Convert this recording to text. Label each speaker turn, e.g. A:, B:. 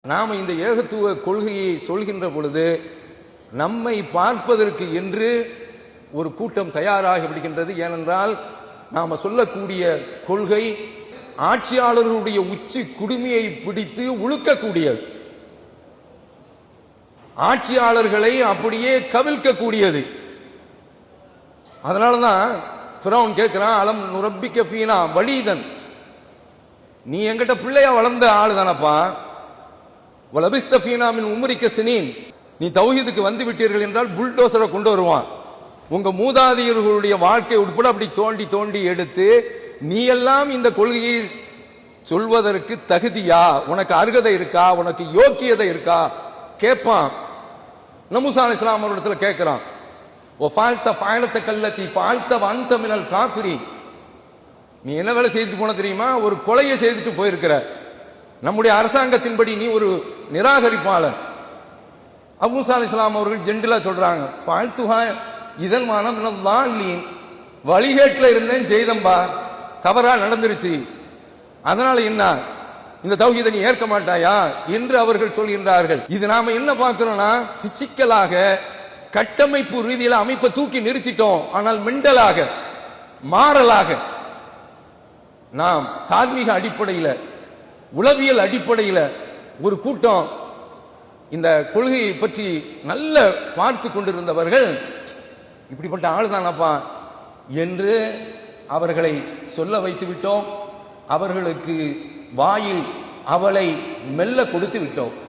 A: நாம் இந்த ஏகத்துவ கொள்கையை சொல்கின்ற பொழுது நம்மை பார்ப்பதற்கு என்று ஒரு கூட்டம் தயாராகி விடுகின்றது. ஏனென்றால் நாம சொல்லக்கூடிய கொள்கை ஆட்சியாளர்களுடைய உச்சி குடுமியை பிடித்து உழுக்கக்கூடியது, ஆட்சியாளர்களை அப்படியே கவிழ்க்கக்கூடியது. அதனாலதான் ஃபிரௌன் கேட்கிறான், அலம் நுரப்பிக்க ஃபீனா வலீதன், நீ எங்கிட்ட பிள்ளையா வளர்ந்த ஆளு தானப்பா, வலபிஸ்த ஃபீனா மின் உம்ரிக்க சினீன், நீ தௌஹீதுக்கு வந்து விட்டீர்கள் என்றால் புல்டோசரை கொண்டு வருவான். உங்க மூதாதையர்களுடைய வாழ்க்கை உட்பட அப்படி தோண்டி தோண்டி எடுத்து நீ எல்லாம் இந்த கொள்கையை சொல்வதற்கு தகுதியா, உனக்கு அருகதை இருக்கா, உனக்கு யோக்கியதை இருக்கா கேட்பான். மூசா அலைஹிஸ்ஸலாம் அவரிடத்துல கேட்கிறான், ஓ ஃபால்த ஃபாலத்த கல்லத்தி ஃபால்த வந்த மினல் காஃபிரின், நீ என்ன வேலை செய்துட்டு போன தெரியுமா, ஒரு கொலையை செய்துட்டு போயிருக்கிற, நம்முடைய அரசாங்கத்தின்படி நீ ஒரு நிராகரிப்பாளன். மூசா அலைஹிஸ்ஸலாம் அவர்கள் ஜென்டிலா சொல்றாங்க, ஃபால்துஹா இதன் மானம் மினல்லாலீன், வழிகேட்டில் இருந்தேன் செய்தம்பா, தவறா நடந்துருச்சு, அதனால என்ன இந்த தௌஹீதை நீ ஏற்க மாட்டாயா என்று அவர்கள் சொல்கின்றார்கள். இது நாம என்ன பார்க்கிறோம்னா, பிசிக்கலாக கட்டமைப்பு ரீதியில அமைப்பை தூக்கி நிறுத்திட்டோம். ஆனால் மெண்டலாக மாறலாக நாம் தார்மீக அடிப்படையில உளவியல் அடிப்படையில ஒரு கூட்டம் இந்த கொள்கையை பற்றி நல்ல பார்த்து கொண்டிருந்தவர்கள் இப்படிப்பட்ட ஆளுதானப்பா என்று அவர்களை சொல்ல வைத்து விட்டோம். அவர்களுக்கு வாயில் அவளை மெல்ல கொடுத்து விட்டோம்.